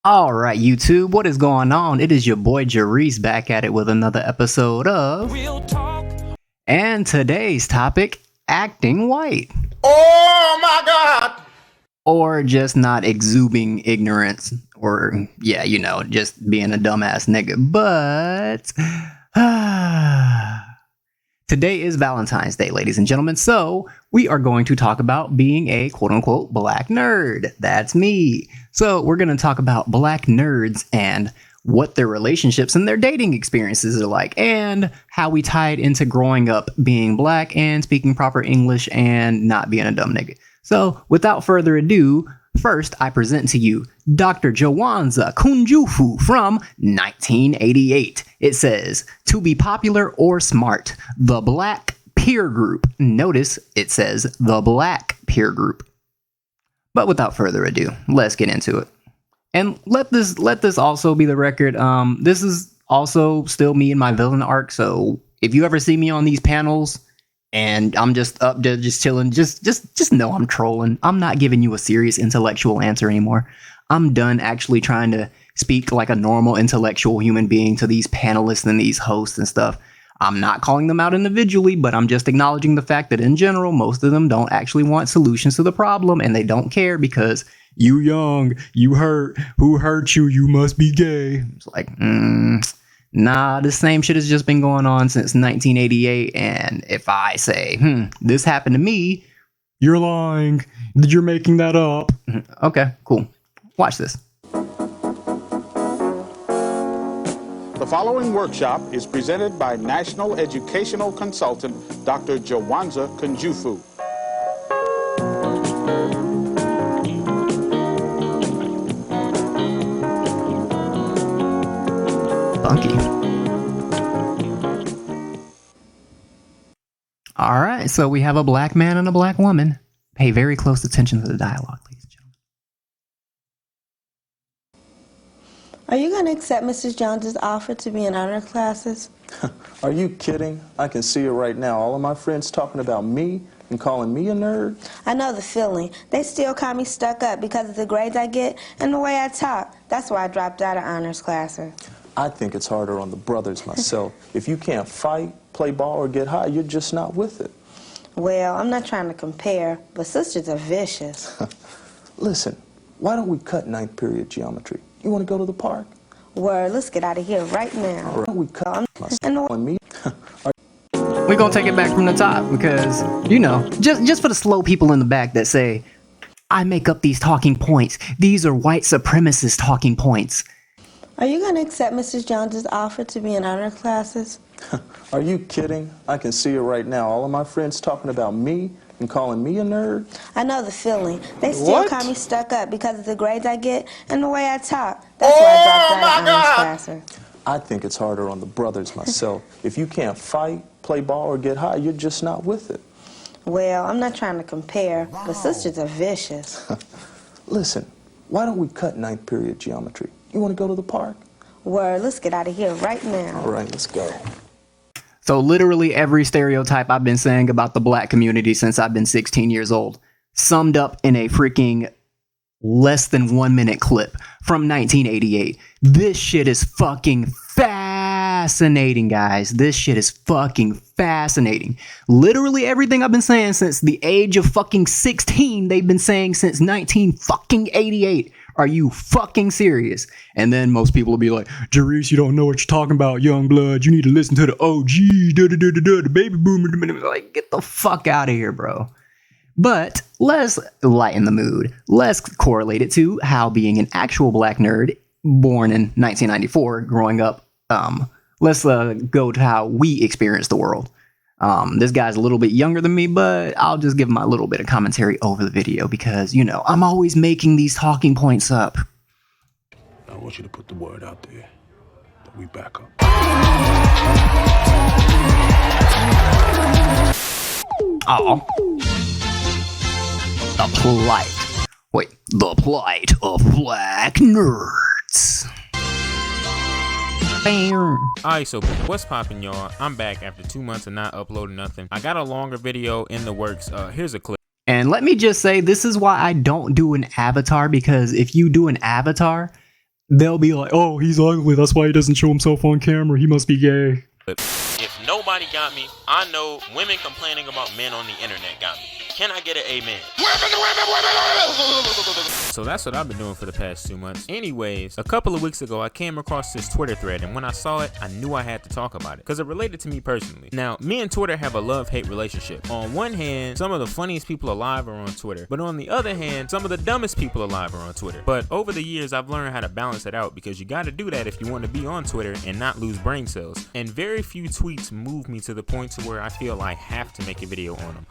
All right, YouTube, what is going on? It is your boy Jarice back at it with another episode of Real Talk. And today's topic, acting white. Oh my God! Or just not exuding ignorance, or just being a dumbass nigga. But today is Valentine's Day, ladies and gentlemen. So we are going to talk about being a quote unquote black nerd. That's me. So we're going to talk about black nerds and what their relationships and their dating experiences are like, and how we tie it into growing up being black and speaking proper English and not being a dumb nigga. So without further ado, first I present to you Dr. Jawanza Kunjufu from 1988. It says, to be popular or smart, the black peer group. Notice it says the black peer group. But without further ado, let's get into it. And let this also be the record. This is also still me in my villain arc. So if you ever see me on these panels and I'm just up there just chilling, just know I'm trolling. I'm not giving you a serious intellectual answer anymore. I'm done actually trying to speak like a normal intellectual human being to these panelists and these hosts and stuff. I'm not calling them out individually, but I'm just acknowledging the fact that in general, most of them don't actually want solutions to the problem, and they don't care because you young, you hurt, who hurt you, you must be gay. It's like, nah, the same shit has just been going on since 1988, and if I say, this happened to me, you're lying, you're making that up. Okay, cool. Watch this. The following workshop is presented by National Educational Consultant Dr. Jawanza Kunjufu. Funky. All right, so we have a black man and a black woman. Pay very close attention to the dialogue, ladies and gentlemen. Are you going to accept Mrs. Jones's offer to be in honor classes? Are you kidding? I can see it right now. All of my friends talking about me and calling me a nerd. I know the feeling. They still call me stuck up because of the grades I get and the way I talk. That's why I dropped out of honors classes. I think it's harder on the brothers myself. If you can't fight, play ball, or get high, you're just not with it. Well, I'm not trying to compare, but sisters are vicious. Listen, why don't we cut ninth period geometry? You want to go to the park? Word, let's get out of here right now. All right, we cut me. We're going to take it back from the top because, just for the slow people in the back that say, I make up these talking points. These are white supremacist talking points. Are you going to accept Mrs. Jones's offer to be in honor classes? Are you kidding? I can see it right now. All of my friends talking about me and calling me a nerd. I know the feeling. They still call me stuck up because of the grades I get and the way I talk. That's why I dropped out of honors classes. I think it's harder on the brothers myself. If you can't fight, play ball, or get high, you're just not with it. Well, I'm not trying to compare, but sisters are vicious. Listen, why don't we cut ninth period geometry? You want to go to the park? Word, let's get out of here right now. All right, let's go. So literally every stereotype I've been saying about the black community since I've been 16 years old, summed up in a freaking less than 1 minute clip from 1988. This shit is fucking fascinating, guys. This shit is fucking fascinating. Literally everything I've been saying since the age of fucking 16, they've been saying since 1988. Are you fucking serious? And then most people will be like, Jarice, you don't know what you're talking about, young blood. You need to listen to the OG, the baby boomer. Like, get the fuck out of here, bro. But let's lighten the mood. Let's correlate it to how being an actual black nerd born in 1994, growing up, let's go to how we experience the world. This guy's a little bit younger than me, but I'll just give him a little bit of commentary over the video because, I'm always making these talking points up. I want you to put the word out there that we back up. Oh. The plight of black nerds. Alright, so what's poppin', y'all? I'm back after 2 months of not uploading nothing. I got a longer video in the works. Here's a clip. And let me just say, this is why I don't do an avatar, because if you do an avatar, they'll be like, oh, he's ugly, that's why he doesn't show himself on camera, he must be gay. If nobody got me, I know women complaining about men on the internet got me. Can I get an amen? So that's what I've been doing for the past 2 months. Anyways, a couple of weeks ago, I came across this Twitter thread, and when I saw it, I knew I had to talk about it because it related to me personally. Now, me and Twitter have a love-hate relationship. On one hand, some of the funniest people alive are on Twitter, but on the other hand, some of the dumbest people alive are on Twitter. But over the years, I've learned how to balance it out because you got to do that if you want to be on Twitter and not lose brain cells. And very few tweets move me to the point to where I feel I have to make a video on them.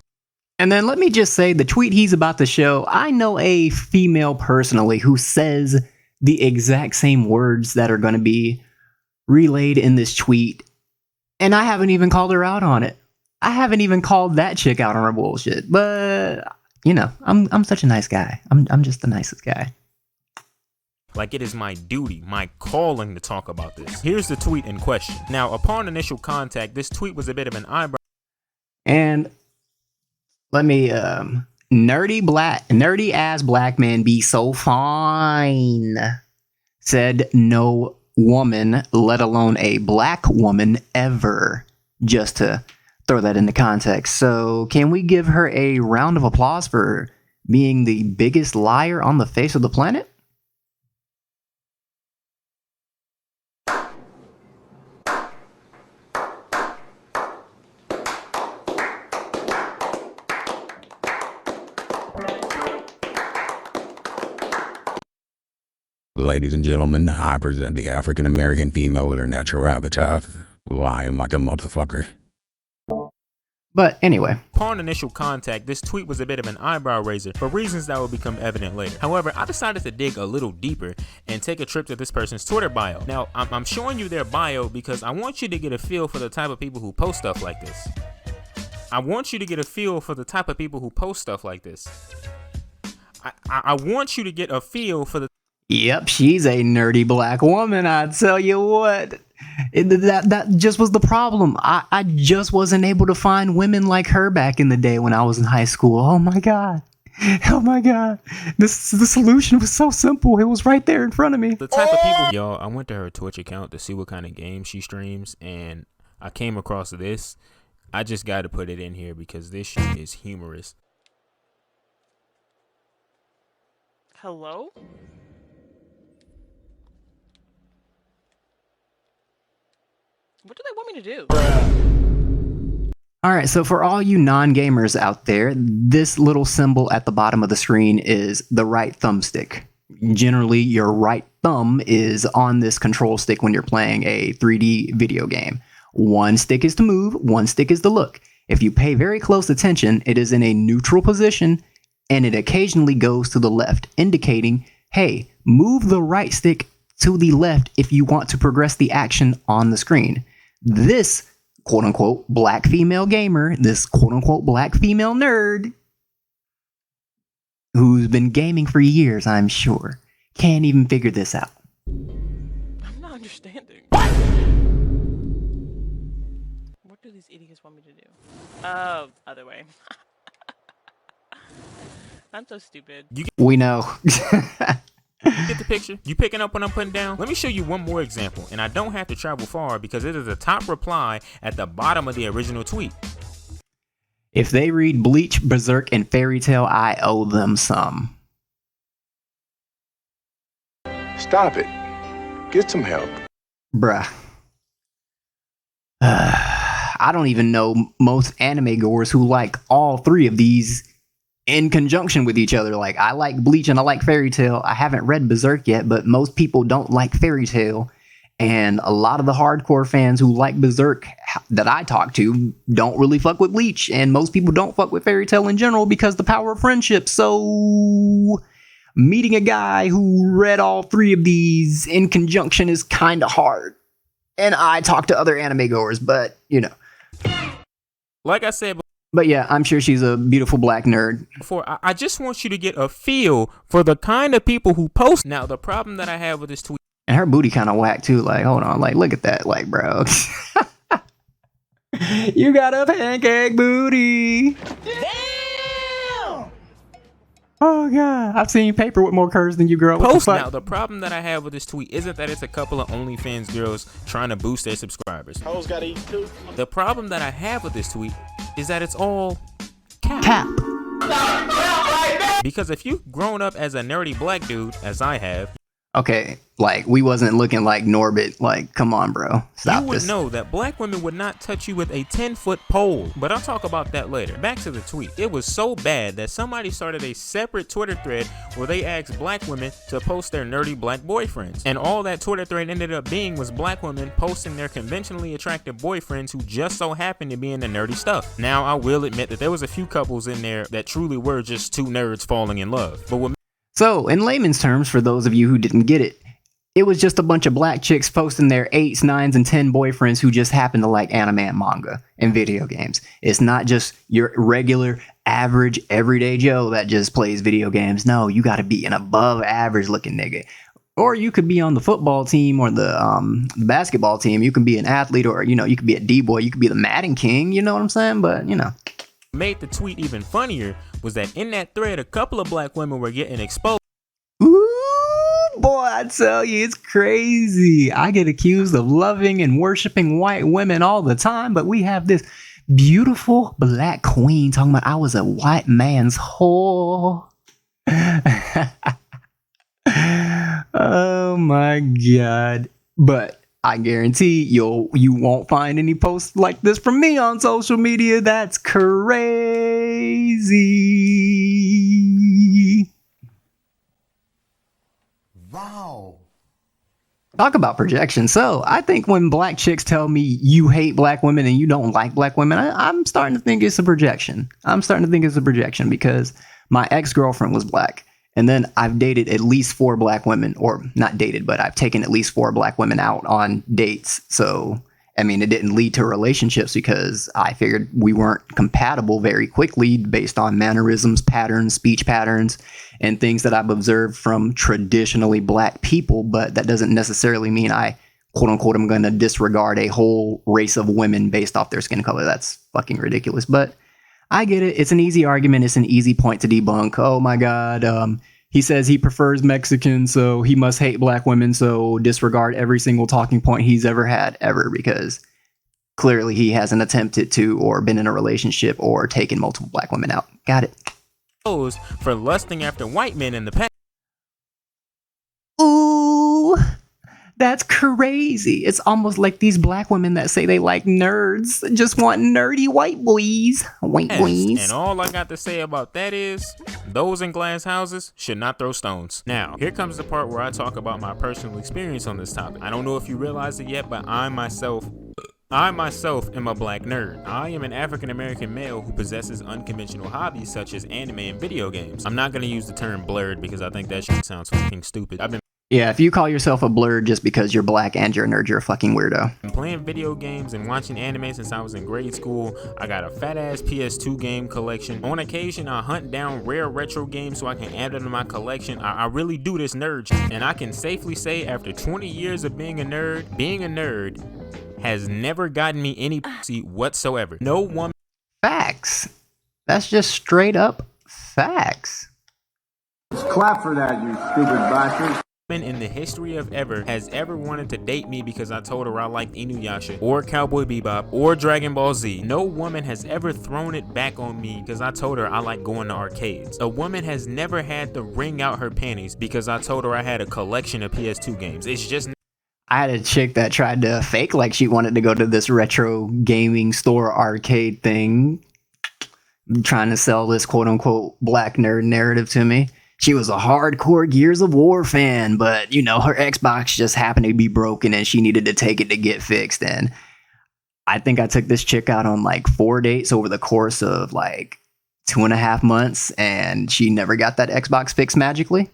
And then let me just say, the tweet he's about to show, I know a female personally who says the exact same words that are going to be relayed in this tweet, and I haven't even called her out on it. I haven't even called that chick out on her bullshit. But you know, I'm such a nice guy. I'm just the nicest guy. Like it is my duty, my calling to talk about this. Here's the tweet in question. Now, upon initial contact, this tweet was a bit of an eyebrow. And let me nerdy ass black man be so fine, said no woman, let alone a black woman, ever. Just to throw that into context. So can we give her a round of applause for being the biggest liar on the face of the planet? Ladies and gentlemen, I present the African American female with her natural habitat. Lying like a motherfucker. But anyway. Upon initial contact, this tweet was a bit of an eyebrow raiser for reasons that will become evident later. However, I decided to dig a little deeper and take a trip to this person's Twitter bio. Now, I'm showing you their bio because I want you to get a feel for the type of people who post stuff like this. I want you to get a feel for the type of people who post stuff like this. I want you to get a feel for the... Yep, she's a nerdy black woman, I tell you what. That just was the problem. I just wasn't able to find women like her back in the day when I was in high school. Oh my god. Oh my god. The solution was so simple. It was right there in front of me. The type of people... Y'all, I went to her Twitch account to see what kind of games she streams, and I came across this. I just got to put it in here because this shit is humorous. Hello? What do they want me to do? Alright, so for all you non-gamers out there, this little symbol at the bottom of the screen is the right thumbstick. Generally, your right thumb is on this control stick when you're playing a 3D video game. One stick is to move, one stick is to look. If you pay very close attention, it is in a neutral position, and it occasionally goes to the left, indicating, hey, move the right stick to the left if you want to progress the action on the screen. This quote-unquote black female gamer, this quote-unquote black female nerd, who's been gaming for years, I'm sure, can't even figure this out. I'm not understanding. What do these idiots want me to do? Oh, other way. I'm so stupid. We know. You get the picture? You picking up what I'm putting down? Let me show you one more example, and I don't have to travel far because it is the top reply at the bottom of the original tweet. If they read Bleach, Berserk, and Fairy Tail, I owe them some. Stop it. Get some help. Bruh. I don't even know most anime goers who like all three of these in conjunction with each other. Like, I like Bleach and I like Fairy Tail. I haven't read Berserk yet, but most people don't like Fairy Tail. And a lot of the hardcore fans who like Berserk that I talk to don't really fuck with Bleach. And most people don't fuck with Fairy Tail in general because the power of friendship. So meeting a guy who read all three of these in conjunction is kind of hard. And I talk to other anime goers, but you know. Like I said, but yeah, I'm sure she's a beautiful black nerd. Before, I just want you to get a feel for the kind of people who post. Now, the problem that I have with this tweet. And her booty kind of whack too. Like, hold on. Like, look at that. Like, bro. You got a pancake booty. Damn! Oh god, I've seen paper with more curves than you, girl. What the Post fuck? now. The problem that I have with this tweet isn't that it's a couple of OnlyFans girls trying to boost their subscribers. Hoes gotta eat too. The problem that I have with this tweet is that it's all cap. Cap. Because if you've grown up as a nerdy black dude, as I have, Okay, like we wasn't looking like Norbit. Like, come on, bro. Stop you would this. know that black women would not touch you with a 10-foot pole. But I'll talk about that later. Back to the tweet. It was so bad that somebody started a separate Twitter thread where they asked black women to post their nerdy black boyfriends. And all that Twitter thread ended up being was black women posting their conventionally attractive boyfriends who just so happened to be in the nerdy stuff. Now, I will admit that there was a few couples in there that truly were just two nerds falling in love. But what So, in layman's terms, for those of you who didn't get it, it was just a bunch of black chicks posting their 8s, 9s, and 10 boyfriends who just happen to like anime and manga and video games. It's not just your regular, average, everyday Joe that just plays video games. No, you got to be an above average looking nigga. Or you could be on the football team or the basketball team. You can be an athlete, or, you know, you could be a D-boy. You could be the Madden King. You know what I'm saying? But, you know. made the tweet even funnier was that in that thread, a couple of black women were getting exposed. Ooh, boy, I tell you, it's crazy. I get accused of loving and worshiping white women all the time, but we have this beautiful black queen talking about I was a white man's whore. Oh my god. But I guarantee you won't find any posts like this from me on social media. That's crazy. Wow. Talk about projection. So I think when black chicks tell me you hate black women and you don't like black women, I'm starting to think it's a projection. Because my ex-girlfriend was black. And then I've dated at least 4 black women, or not dated, but I've taken at least 4 black women out on dates. So, I mean, it didn't lead to relationships because I figured we weren't compatible very quickly based on mannerisms, patterns, speech patterns, and things that I've observed from traditionally black people. But that doesn't necessarily mean I, quote unquote, am going to disregard a whole race of women based off their skin color. That's fucking ridiculous. But I get it. It's an easy argument. It's an easy point to debunk. Oh my God. He says he prefers Mexicans, so he must hate black women. So disregard every single talking point he's ever had ever, because clearly he hasn't attempted to or been in a relationship or taken multiple black women out. Got it. For lusting after white men in the past. Ooh. That's crazy. It's almost like these black women that say they like nerds just want nerdy white boys. White boys. And all I got to say about that is, those in glass houses should not throw stones. Now, here comes the part where I talk about my personal experience on this topic. I don't know if you realize it yet, but I myself am a black nerd. I am an African-American male who possesses unconventional hobbies such as anime and video games. I'm not going to use the term blurred because I think that shit sounds fucking stupid. Yeah, if you call yourself a blurred just because you're black and you're a nerd, you're a fucking weirdo. I'm playing video games and watching anime since I was in grade school. I got a fat-ass PS2 game collection. On occasion, I hunt down rare retro games so I can add them to my collection. I really do this nerd shit. And I can safely say after 20 years of being a nerd has never gotten me any pussy whatsoever. No woman. Facts. That's just straight up facts. Just clap for that, you stupid bastard. In the history of ever has ever wanted to date me because I told her I liked Inuyasha or Cowboy Bebop or Dragon Ball Z. No woman has ever thrown it back on me because I told her I like going to arcades. A woman has never had to wring out her panties because I told her I had a collection of PS2 games. It's just... I had a chick that tried to fake like she wanted to go to this retro gaming store arcade thing, trying to sell this quote unquote black nerd narrative to me. She was a hardcore Gears of War fan, but, you know, her Xbox just happened to be broken and she needed to take it to get fixed. And I think I took this chick out on like 4 dates over the course of like 2.5 months, and she never got that Xbox fixed magically.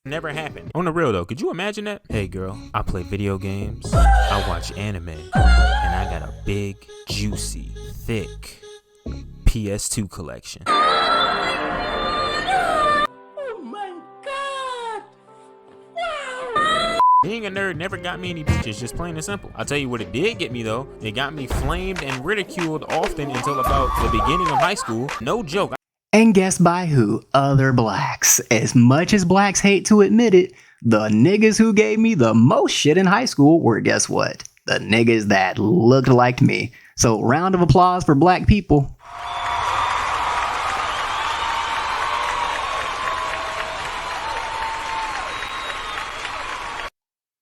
Never happened. On the real though, could you imagine that? Hey girl, I play video games, I watch anime, and I got a big, juicy, thick PS2 collection. Being a nerd never got me any bitches, just plain and simple. I'll tell you what it did get me though. It got me flamed and ridiculed often until about the beginning of high school. No joke. And guess by who? Other blacks. As much as blacks hate to admit it, the niggas who gave me the most shit in high school were, guess what? The niggas that looked like me. So round of applause for black people.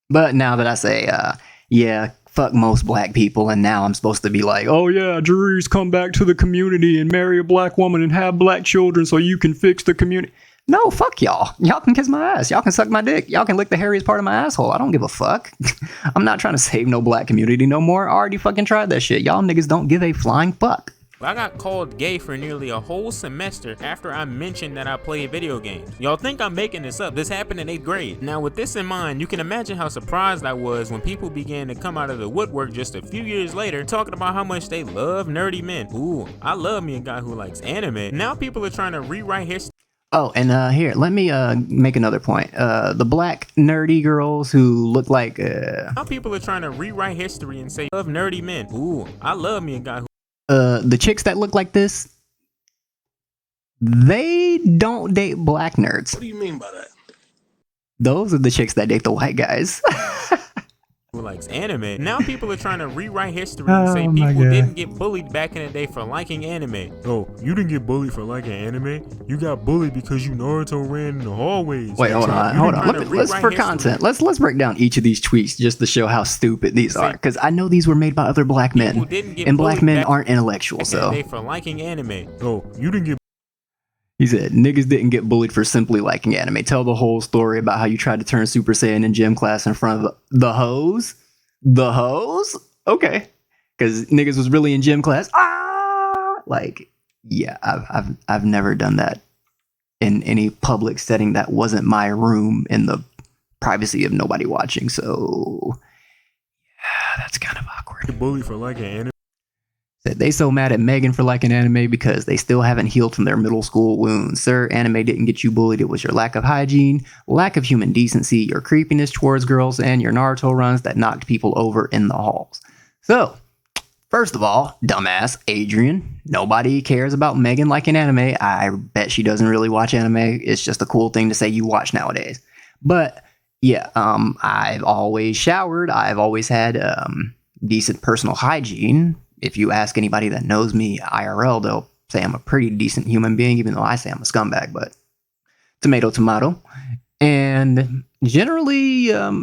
But now that I say, yeah, fuck most black people, and now I'm supposed to be like, oh yeah, Jerice, come back to the community and marry a black woman and have black children so you can fix the community. No, fuck y'all. Y'all can kiss my ass. Y'all can suck my dick. Y'all can lick the hairiest part of my asshole. I don't give a fuck. I'm not trying to save no black community no more. I already fucking tried that shit. Y'all niggas don't give a flying fuck. I got called gay for nearly a whole semester after I mentioned that I play video games. Y'all think I'm making this up. This happened in 8th grade. Now with this in mind, you can imagine how surprised I was when people began to come out of the woodwork just a few years later talking about how much they love nerdy men. Ooh, I love me a guy who likes anime. Now people are trying to rewrite history. Oh, and here, let me make another point. The black nerdy girls who look like... Now people are trying to rewrite history and say, love nerdy men. Ooh, I love me a guy who... the chicks that look like this, they don't date black nerds. What do you mean by that? Those are the chicks that date the white guys. who likes anime. Now people are trying to rewrite history and say people didn't get bullied back in the day for liking anime. Oh, you didn't get bullied for liking anime? You got bullied because you Naruto ran in the hallways. Wait, hold on. Let's for content. Let's break down each of these tweets just to show how stupid these are, because I know these were made by other black men, and black men aren't intellectual. So for liking anime. Oh, you didn't get. He said, niggas didn't get bullied for simply liking anime. Tell the whole story about how you tried to turn Super Saiyan in gym class in front of the hoes. The hoes? Okay. Because niggas was really in gym class. Like, yeah, I've never done that in any public setting that wasn't my room in the privacy of nobody watching. So, yeah, that's kind of awkward. Bullied for liking anime. Said they so mad at Megan for liking anime because they still haven't healed from their middle school wounds. Sir, anime didn't get you bullied. It was your lack of hygiene, lack of human decency, your creepiness towards girls, and your Naruto runs that knocked people over in the halls. So, first of all, dumbass Adrian, nobody cares about Megan liking anime. I bet she doesn't really watch anime. It's just a cool thing to say you watch nowadays. But yeah, I've always showered. I've always had decent personal hygiene. If you ask anybody that knows me IRL, they'll say I'm a pretty decent human being, even though I say I'm a scumbag, but tomato, tomato. And generally, I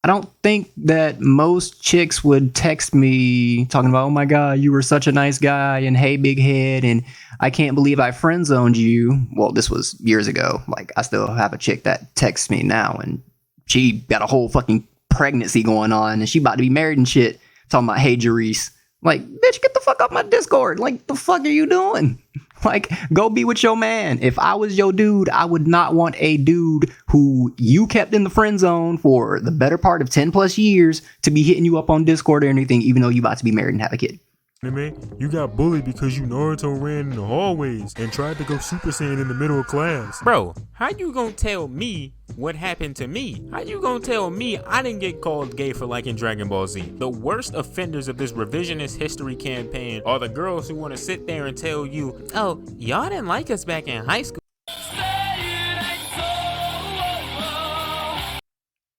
don't think that most chicks would text me talking about, oh my God, you were such a nice guy, and hey, big head, and I can't believe I friend zoned you. Well, this was years ago. Like, I still have a chick that texts me now, and she got a whole fucking pregnancy going on, and she about to be married and shit, talking about, hey, Jerice. Like, bitch, get the fuck off my Discord. Like, the fuck are you doing? Like, go be with your man. If I was your dude, I would not want a dude who you kept in the friend zone for the better part of 10 plus years to be hitting you up on Discord or anything, even though you about to be married and have a kid. You got bullied because you Naruto ran in the hallways and tried to go Super Saiyan in the middle of class. Bro, how you gonna tell me what happened to me? How you gonna tell me I didn't get called gay for liking Dragon Ball Z? The worst offenders of this revisionist history campaign are the girls who want to sit there and tell you, oh, y'all didn't like us back in high school.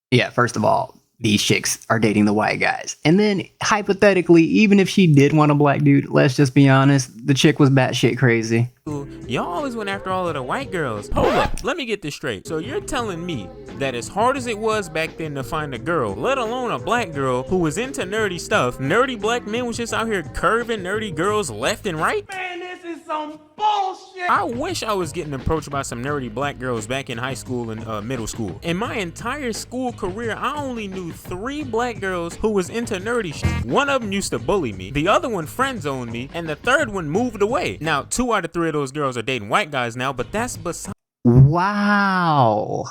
Yeah, first of all, these chicks are dating the white guys. And then, hypothetically, even if she did want a black dude, let's just be honest, the chick was batshit crazy. Y'all always went after all of the white girls. Hold up, let me get this straight. So you're telling me that as hard as it was back then to find a girl, let alone a black girl who was into nerdy stuff, nerdy black men was just out here curving nerdy girls left and right? Man, this is some bullshit. I wish I was getting approached by some nerdy black girls back in high school and middle school. In my entire school career, I only knew 3 black girls who was into nerdy shit. One of them used to bully me, the other one friend zoned me, and the third one moved away. Now, 2 out of 3 of those girls are dating white guys now, but that's beside. Wow.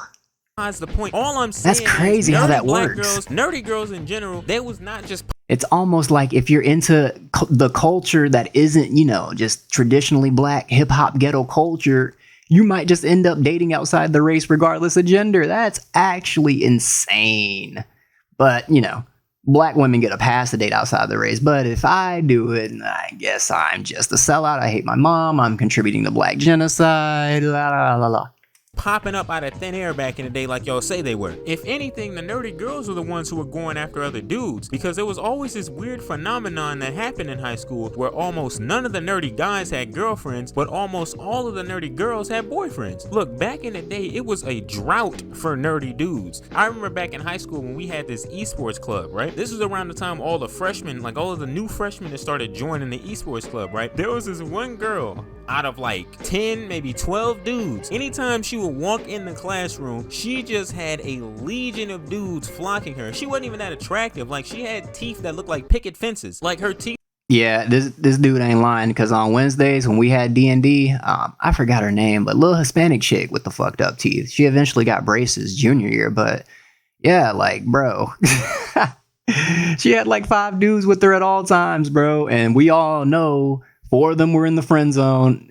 The point. All I'm saying, that's crazy how that works. Girls, nerdy girls in general, they was not just. It's almost like if you're into the culture that isn't, you know, just traditionally black hip hop ghetto culture, you might just end up dating outside the race regardless of gender. That's actually insane. But, you know, black women get a pass to date outside the race, but if I do it, I guess I'm just a sellout. I hate my mom. I'm contributing to black genocide. La la la la. Popping up out of thin air back in the day like y'all say they were. If anything, the nerdy girls were the ones who were going after other dudes, because there was always this weird phenomenon that happened in high school where almost none of the nerdy guys had girlfriends, but almost all of the nerdy girls had boyfriends. Look, back in the day, it was a drought for nerdy dudes. I remember back in high school when we had this esports club, right? This was around the time all the freshmen, like all of the new freshmen that started joining the esports club, right? There was this one girl out of like 10, maybe 12 dudes. Anytime she would walk in the classroom, she just had a legion of dudes flocking her. She wasn't even that attractive. Like, she had teeth that looked like picket fences. Like, her teeth. Yeah, this dude ain't lying, because on Wednesdays when we had D&D, I forgot her name, but little Hispanic chick with the fucked up teeth. She eventually got braces junior year, but yeah, like, bro. She had like 5 dudes with her at all times, bro, and we all know 4 of them were in the friend zone.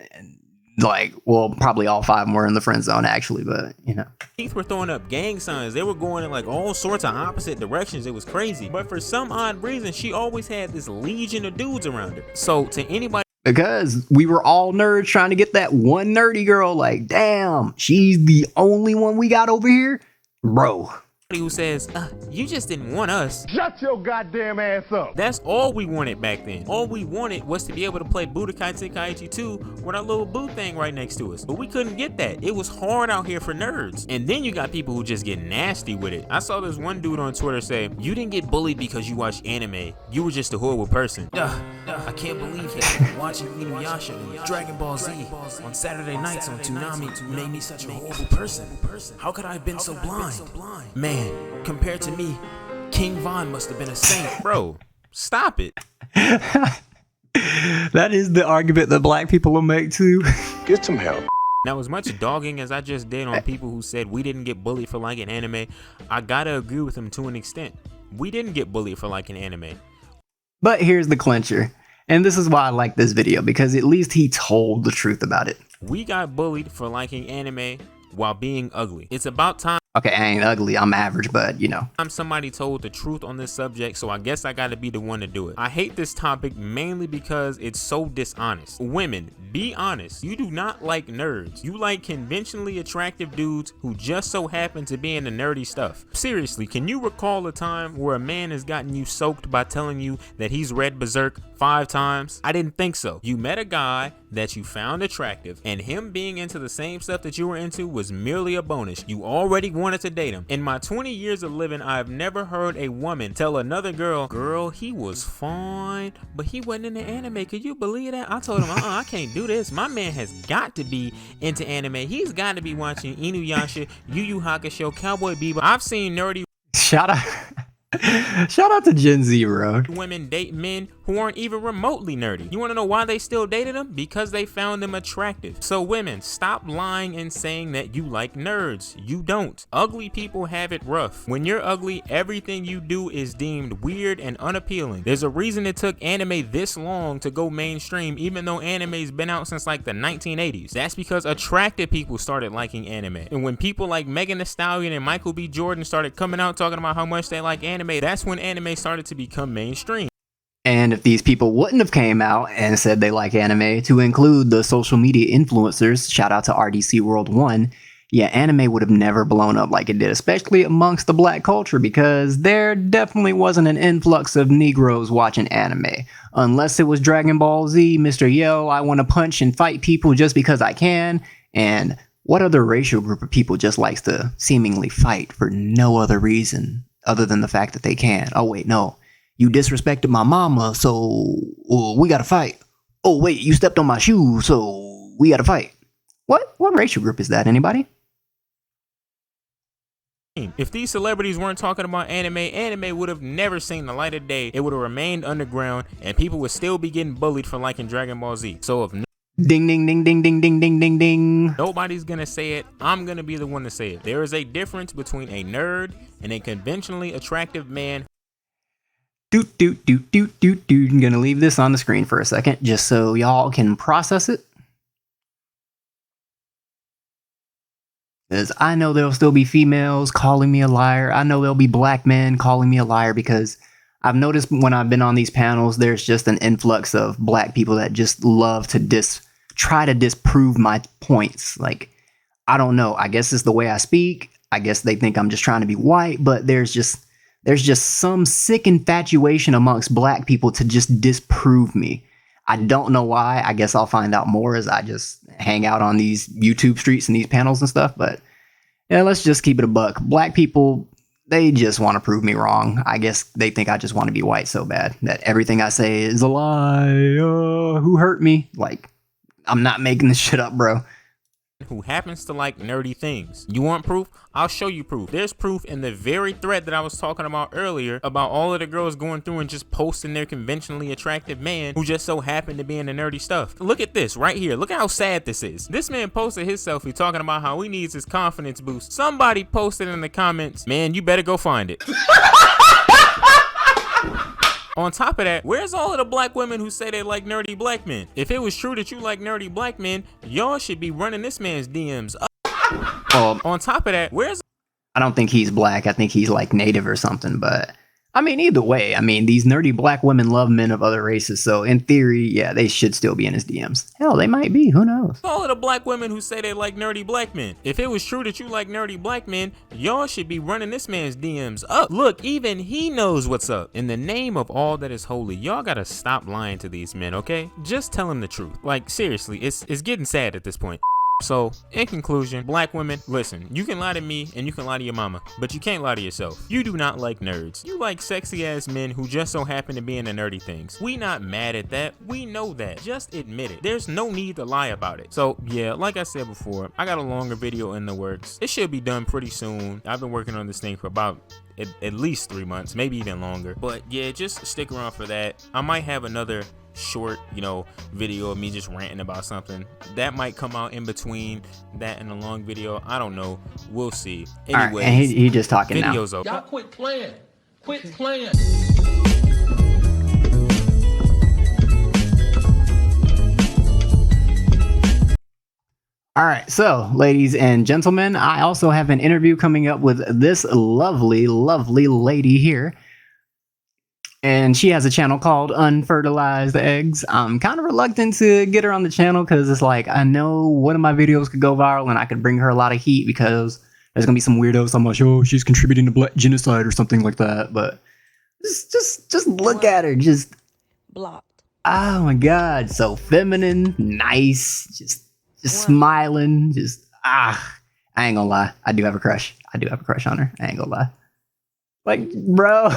Like, well, probably all 5 of them were in the friend zone, actually, but, you know. Teeth were throwing up gang signs. They were going in, like, all sorts of opposite directions. It was crazy. But for some odd reason, she always had this legion of dudes around her. So, to anybody... Because we were all nerds trying to get that one nerdy girl, like, damn, she's the only one we got over here? Bro. Who says, you just didn't want us. Shut your goddamn ass up. That's all we wanted back then. All we wanted was to be able to play Budokai Tenkaichi 2 with our little boo thing right next to us. But we couldn't get that. It was hard out here for nerds. And then you got people who just get nasty with it. I saw this one dude on Twitter say, you didn't get bullied because you watched anime. You were just a horrible person. I can't believe it. Watching Inuyasha and Dragon Ball Z on Saturday nights on Toonami made me such a horrible person. How could I have been so blind? Man, compared to me, King Von must have been a saint. Bro, stop it. That is the argument that black people will make too. Get some help. Now, as much dogging as I just did on people who said we didn't get bullied for liking anime, I gotta agree with them to an extent. We didn't get bullied for liking anime. But here's the clincher. And this is why I like this video, because at least he told the truth about it. We got bullied for liking anime while being ugly. It's about time. Okay, I ain't ugly, I'm average, but you know. Somebody told the truth on this subject, so I guess I gotta be the one to do it. I hate this topic mainly because it's so dishonest. Women, be honest. You do not like nerds. You like conventionally attractive dudes who just so happen to be in the nerdy stuff. Seriously, can you recall a time where a man has gotten you soaked by telling you that he's read Berserk 5 times? I didn't think so. You met a guy that you found attractive, and him being into the same stuff that you were into was merely a bonus. You already wanted to date him. In my 20 years of living, I've never heard a woman tell another girl, he was fine, but he wasn't into anime. Could you believe that? I told him, I can't do this. My man has got to be into anime. He's got to be watching Inuyasha, Yu Yu Hakusho, Cowboy Bebop. I've seen nerdy Shout out to Gen Z, bro. Women date men who aren't even remotely nerdy. You want to know why they still dated them? Because they found them attractive. So women, stop lying and saying that you like nerds. You don't. Ugly people have it rough. When you're ugly, everything you do is deemed weird and unappealing. There's a reason it took anime this long to go mainstream, even though anime's been out since like the 1980s. That's because attractive people started liking anime. And when people like Megan Thee Stallion and Michael B. Jordan started coming out talking about how much they like anime, that's when anime started to become mainstream. And if these people wouldn't have came out and said they like anime, to include the social media influencers, shout out to RDC World 1, yeah, anime would have never blown up like it did, especially amongst the black culture, because there definitely wasn't an influx of Negroes watching anime. Unless it was Dragon Ball Z, Mr. Yo, I want to punch and fight people just because I can, and what other racial group of people just likes to seemingly fight for no other reason other than the fact that they can? Oh wait, no. You disrespected my mama, so we gotta fight. Oh wait, you stepped on my shoe, so we gotta fight. What racial group is that, anybody? If these celebrities weren't talking about anime would have never seen the light of day. It would have remained underground, and people would still be getting bullied for liking Dragon Ball Z. So if ding ding ding ding ding ding ding ding ding, nobody's gonna say it, I'm gonna be the one to say it. There is a difference between a nerd and a conventionally attractive man. I'm gonna leave this on the screen for a second just so y'all can process it. Because I know there'll still be females calling me a liar. I know there'll be black men calling me a liar because I've noticed when I've been on these panels, there's just an influx of black people that just love to try to disprove my points. Like, I don't know. I guess it's the way I speak. I guess they think I'm just trying to be white, but there's just some sick infatuation amongst black people to just disprove me. I don't know why. I guess I'll find out more as I just hang out on these YouTube streets and these panels and stuff. But yeah, let's just keep it a buck. Black people, they just want to prove me wrong. I guess they think I just want to be white so bad that everything I say is a lie. Who hurt me? Like, I'm not making this shit up, bro. Who happens to like nerdy things. You want proof? I'll show you proof. There's proof in the very thread that I was talking about earlier about all of the girls going through and just posting their conventionally attractive man who just so happened to be in the nerdy stuff. Look at this right here. Look at how sad this is. This man posted his selfie talking about how he needs his confidence boost. Somebody posted in the comments, man, you better go find it. On top of that, where's all of the black women who say they like nerdy black men? If it was true that you like nerdy black men, y'all should be running this man's DMs up. On top of that, I don't think he's black. I think he's like native or something. But I mean, either way, I mean, these nerdy black women love men of other races. So in theory, yeah, they should still be in his DMs. Hell, they might be. Who knows? All of the black women who say they like nerdy black men. If it was true that you like nerdy black men, y'all should be running this man's DMs up. Look, even he knows what's up. In the name of all that is holy, y'all gotta stop lying to these men, okay? Just tell them the truth. Like, seriously, it's getting sad at this point. So, in conclusion, black women, listen, you can lie to me and you can lie to your mama, but you can't lie to yourself. You do not like nerds. You like sexy ass men who just so happen to be in the nerdy things. We not mad at that. We know that. Just admit it. There's no need to lie about it. So, yeah, like I said before, I got a longer video in the works. It should be done pretty soon. I've been working on this thing for about at least 3 months, maybe even longer. But yeah, just stick around for that. I might have another short, video of me just ranting about something that might come out in between that and a long video. I don't know. We'll see. Anyway, and he just talking videos now. Over. Y'all quit playing. Quit playing. All right, so ladies and gentlemen, I also have an interview coming up with this lovely, lovely lady here. And she has a channel called Unfertilized Eggs. I'm kind of reluctant to get her on the channel because it's like, I know one of my videos could go viral and I could bring her a lot of heat because there's going to be some weirdos on my show. She's contributing to black genocide or something like that. But just look at her. Just blocked. Oh my God. So feminine, nice, just smiling. I ain't gonna lie. I do have a crush. I do have a crush on her. I ain't gonna lie. Like, bro.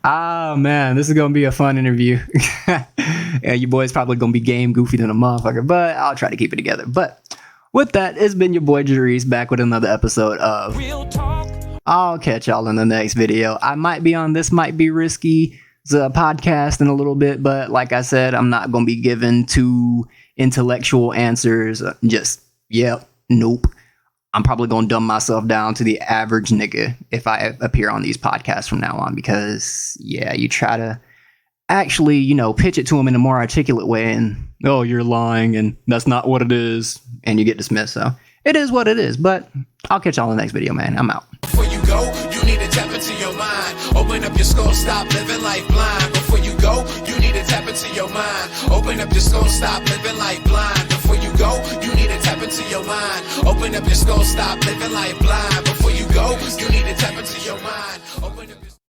Oh man, this is gonna be a fun interview. Yeah, your boy's probably gonna be game goofy than a motherfucker, but I'll try to keep it together. But with that, it's been your boy Jarice back with another episode of Real Talk. I'll catch y'all in the next video. I might be on This Might Be Risky, the podcast, in a little bit, but like I said, I'm not gonna be given too intellectual answers. Just nope. I'm probably going to dumb myself down to the average nigga if I appear on these podcasts from now on because, yeah, you try to actually, pitch it to them in a more articulate way and, oh, you're lying and that's not what it is, and you get dismissed. So it is what it is, but I'll catch y'all in the next video, man. I'm out. Before you go, you need to tap into your mind. Open up your skull, stop living life blind. Before you go, you need to tap into your mind. Open up your skull, stop living life blind. Before you go, you need to tap into your mind. Open up your skull, stop living life blind. Before you go, you need to tap into your mind. Open up your